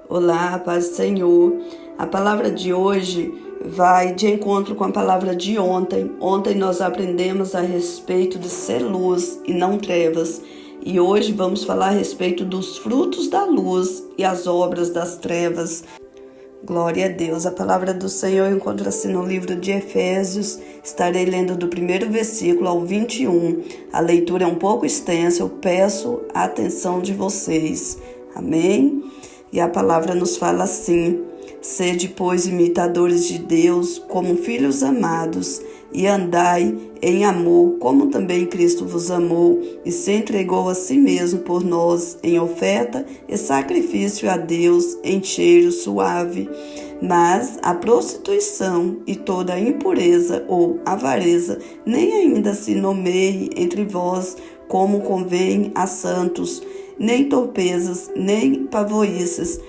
Olá, paz do Senhor. A palavra de hoje vai de encontro com a palavra de ontem. Ontem nós aprendemos a respeito de ser luz e não trevas. E hoje vamos falar a respeito dos frutos da luz e as obras das trevas. Glória a Deus. A palavra do Senhor encontra-se no livro de Efésios. Estarei lendo do primeiro versículo ao 21. A leitura é um pouco extensa, eu peço a atenção de vocês. Amém? E a palavra nos fala assim: sede, pois, imitadores de Deus, como filhos amados, e andai em amor, como também Cristo vos amou, e se entregou a si mesmo por nós, em oferta e sacrifício a Deus, em cheiro suave. Mas a prostituição e toda a impureza ou avareza nem ainda se nomeie entre vós, como convém a santos, nem torpezas, nem pavoices,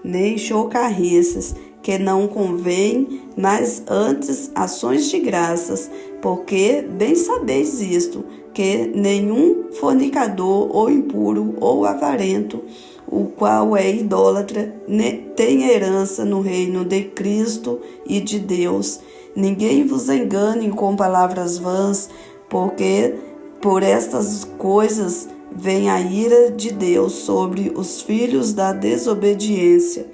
nem chocarrices, que não convém, mas antes ações de graças, porque bem sabeis isto, que nenhum fornicador ou impuro ou avarento, o qual é idólatra, tem herança no reino de Cristo e de Deus. Ninguém vos engane com palavras vãs, porque por estas coisas vem a ira de Deus sobre os filhos da desobediência.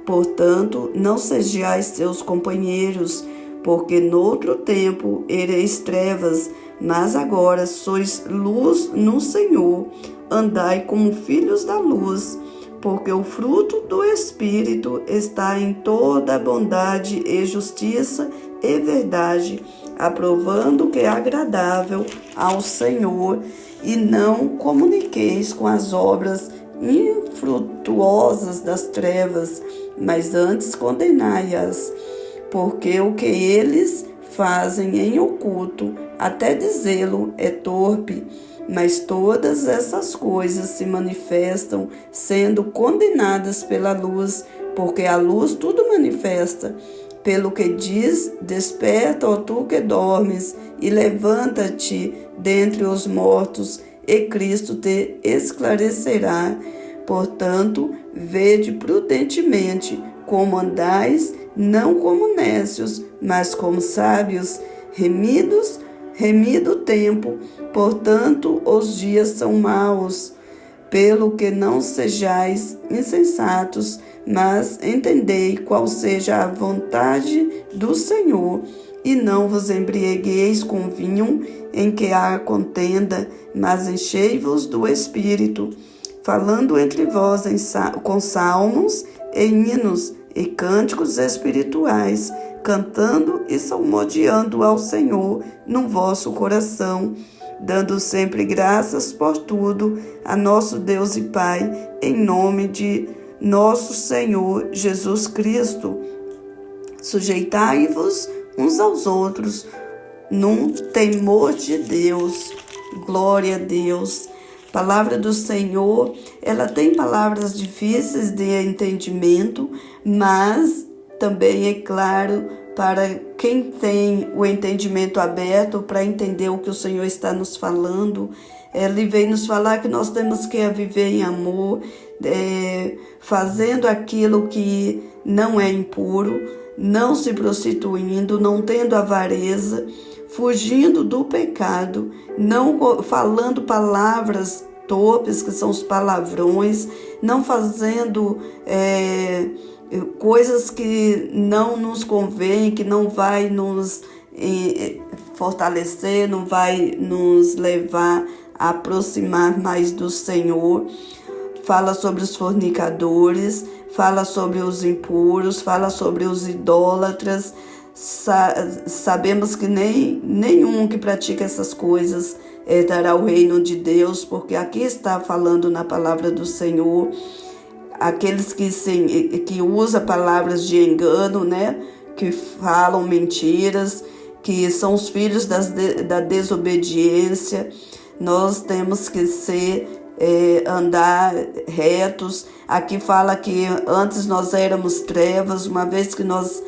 Portanto, não sejais seus companheiros, porque noutro tempo ereis trevas, mas agora sois luz no Senhor. Andai como filhos da luz, porque o fruto do Espírito está em toda bondade e justiça e verdade, aprovando o que é agradável ao Senhor, e não comuniqueis com as obras infrutuosas das trevas, mas antes condenai-as, porque o que eles fazem em oculto, até dizê-lo, é torpe. Mas todas essas coisas se manifestam, sendo condenadas pela luz, porque a luz tudo manifesta. Pelo que diz: desperta, ó tu que dormes, e levanta-te dentre os mortos, e Cristo te esclarecerá. Portanto, vede prudentemente como andais, não como nécios, mas como sábios, remido o tempo, portanto os dias são maus. Pelo que não sejais insensatos, mas entendei qual seja a vontade do Senhor, e não vos embriagueis com vinho em que há contenda, mas enchei-vos do Espírito, falando entre vós com salmos e hinos e cânticos espirituais, cantando e salmodiando ao Senhor no vosso coração, dando sempre graças por tudo a nosso Deus e Pai, em nome de nosso Senhor Jesus Cristo. Sujeitai-vos uns aos outros num temor de Deus. Glória a Deus. Palavra do Senhor, ela tem palavras difíceis de entendimento, mas também é claro para quem tem o entendimento aberto para entender o que o Senhor está nos falando. Ele vem nos falar que nós temos que viver em amor, fazendo aquilo que não é impuro, não se prostituindo, não tendo avareza, fugindo do pecado, não falando palavras torpes, que são os palavrões, não fazendo coisas que não nos convém, que não vai nos fortalecer, não vai nos levar a aproximar mais do Senhor. Fala sobre os fornicadores, fala sobre os impuros, fala sobre os idólatras. Sabemos que nenhum que pratica essas coisas dará o reino de Deus, porque aqui está falando na palavra do Senhor. Aqueles que usam palavras de engano, né? Que falam mentiras, que são os filhos da desobediência. Nós temos que andar retos. Aqui fala que antes nós éramos trevas, uma vez que nós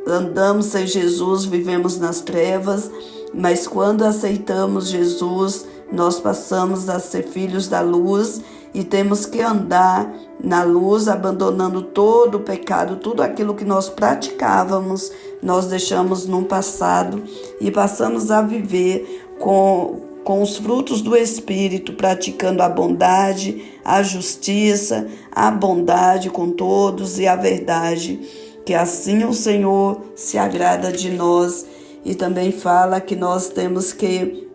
andamos sem Jesus, vivemos nas trevas, mas quando aceitamos Jesus, nós passamos a ser filhos da luz, e temos que andar na luz, abandonando todo o pecado, tudo aquilo que nós praticávamos, nós deixamos no passado e passamos a viver com os frutos do Espírito, praticando a bondade, a justiça, a bondade com todos e a verdade, que assim o Senhor se agrada de nós. E também fala que nós temos que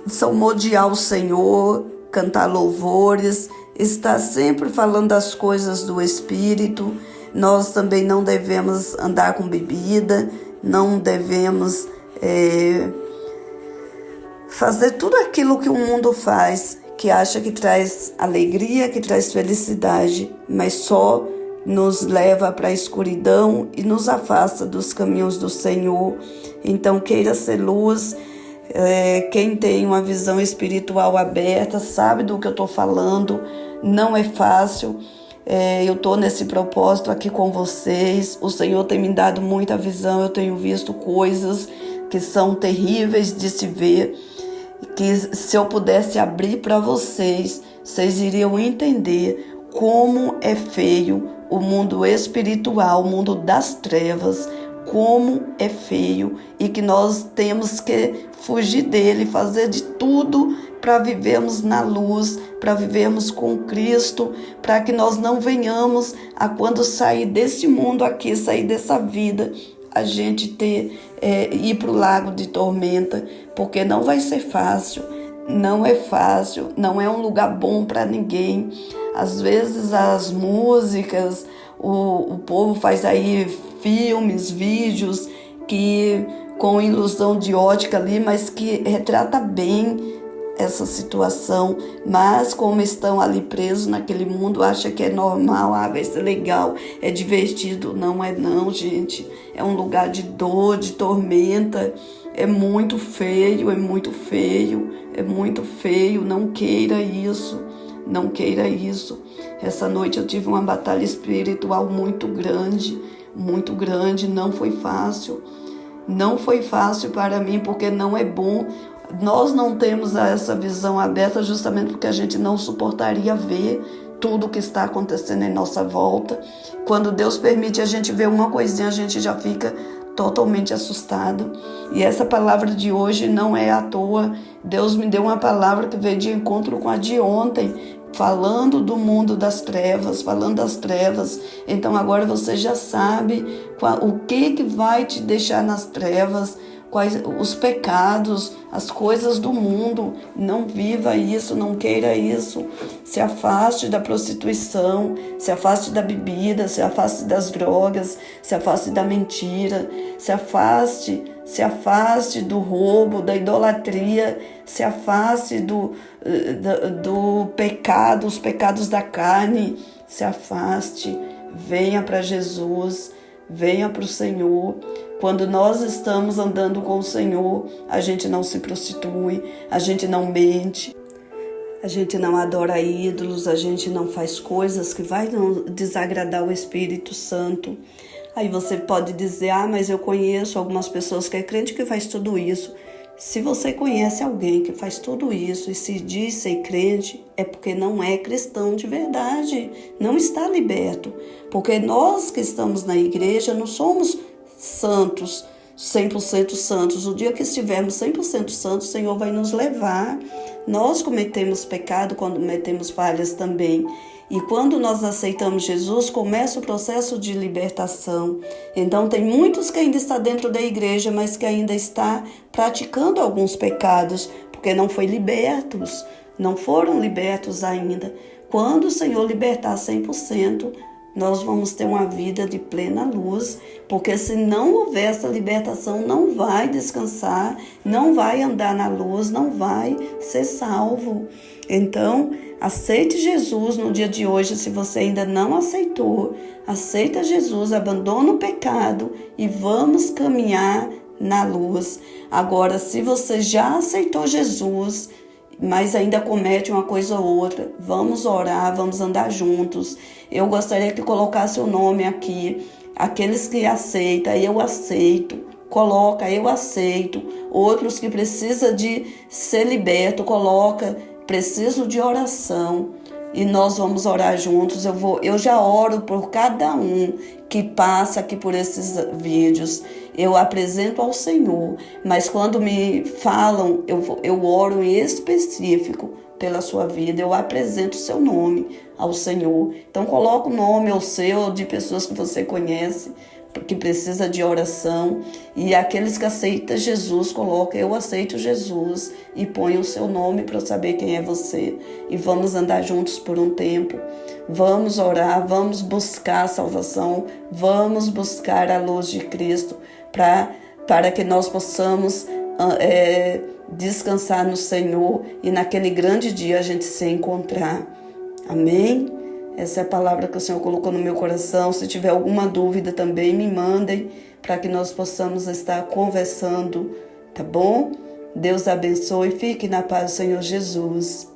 salmodiar o Senhor, cantar louvores, estar sempre falando das coisas do Espírito. Nós também não devemos andar com bebida, não devemos fazer tudo aquilo que o mundo faz, que acha que traz alegria, que traz felicidade, mas só nos leva para a escuridão e nos afasta dos caminhos do Senhor. Então queira ser luz. Quem tem uma visão espiritual aberta sabe do que eu estou falando. Não é fácil. Eu estou nesse propósito aqui com vocês. O Senhor tem me dado muita visão. Eu tenho visto coisas que são terríveis de se ver, que se eu pudesse abrir para vocês, vocês iriam entender como é feio o mundo espiritual, o mundo das trevas, como é feio, e que nós temos que fugir dele, fazer de tudo para vivermos na luz, para vivermos com Cristo, para que nós não venhamos a, quando sair deste mundo aqui, sair dessa vida, a gente ir para o lago de tormenta, porque não vai ser fácil, não é fácil, não é um lugar bom para ninguém. Às vezes as músicas, o povo faz aí filmes, vídeos que com ilusão de ótica ali, mas que retrata bem essa situação, mas como estão ali presos naquele mundo, acha que é normal, vai ser legal, é divertido. Não é não, gente. É um lugar de dor, de tormenta. É muito feio, é muito feio, é muito feio. Não queira isso, não queira isso. Essa noite eu tive uma batalha espiritual muito grande, não foi fácil. Não foi fácil para mim, porque não é bom. Nós não temos essa visão aberta justamente porque a gente não suportaria ver tudo o que está acontecendo em nossa volta. Quando Deus permite a gente ver uma coisinha, a gente já fica totalmente assustado. E essa palavra de hoje não é à toa. Deus me deu uma palavra que veio de encontro com a de ontem, falando do mundo das trevas, falando das trevas. Então agora você já sabe o que vai te deixar nas trevas, quais os pecados, as coisas do mundo. Não viva isso, não queira isso. Se afaste da prostituição, se afaste da bebida, se afaste das drogas, se afaste da mentira, se afaste do roubo, da idolatria, se afaste do pecado, os pecados da carne, se afaste, venha para Jesus, venha para o Senhor. Quando nós estamos andando com o Senhor, a gente não se prostitui, a gente não mente, a gente não adora ídolos, a gente não faz coisas que vai desagradar o Espírito Santo. Aí você pode dizer, mas eu conheço algumas pessoas que é crente que faz tudo isso. Se você conhece alguém que faz tudo isso e se diz ser crente, é porque não é cristão de verdade, não está liberto. Porque nós que estamos na igreja não somos santos, 100% santos. O dia que estivermos 100% santos, o Senhor vai nos levar. Nós cometemos pecado, quando cometemos falhas também. E quando nós aceitamos Jesus, começa o processo de libertação. Então tem muitos que ainda estão dentro da igreja, mas que ainda está praticando alguns pecados, porque não foram libertos ainda. Quando o Senhor libertar 100%, nós vamos ter uma vida de plena luz, porque se não houver essa libertação, não vai descansar, não vai andar na luz, não vai ser salvo. Então, aceite Jesus no dia de hoje. Se você ainda não aceitou, aceita Jesus, abandona o pecado e vamos caminhar na luz. Agora, se você já aceitou Jesus, mas ainda comete uma coisa ou outra, vamos orar, vamos andar juntos. Eu gostaria que colocasse o nome aqui, aqueles que aceitam, eu aceito. Coloca, eu aceito. Outros que precisam de ser liberto, coloca, preciso de oração e nós vamos orar juntos. Eu já oro por cada um que passa aqui por esses vídeos. Eu apresento ao Senhor, mas quando me falam, eu oro em específico pela sua vida. Eu apresento o seu nome ao Senhor. Então coloca o nome ao seu, de pessoas que você conhece, que precisa de oração, e aqueles que aceitam Jesus, coloca eu aceito Jesus e põe o seu nome para eu saber quem é você, e vamos andar juntos por um tempo, vamos orar, vamos buscar a salvação, vamos buscar a luz de Cristo para que nós possamos descansar no Senhor e naquele grande dia a gente se encontrar. Amém? Essa é a palavra que o Senhor colocou no meu coração. Se tiver alguma dúvida também, me mandem para que nós possamos estar conversando, tá bom? Deus abençoe e fique na paz do Senhor Jesus.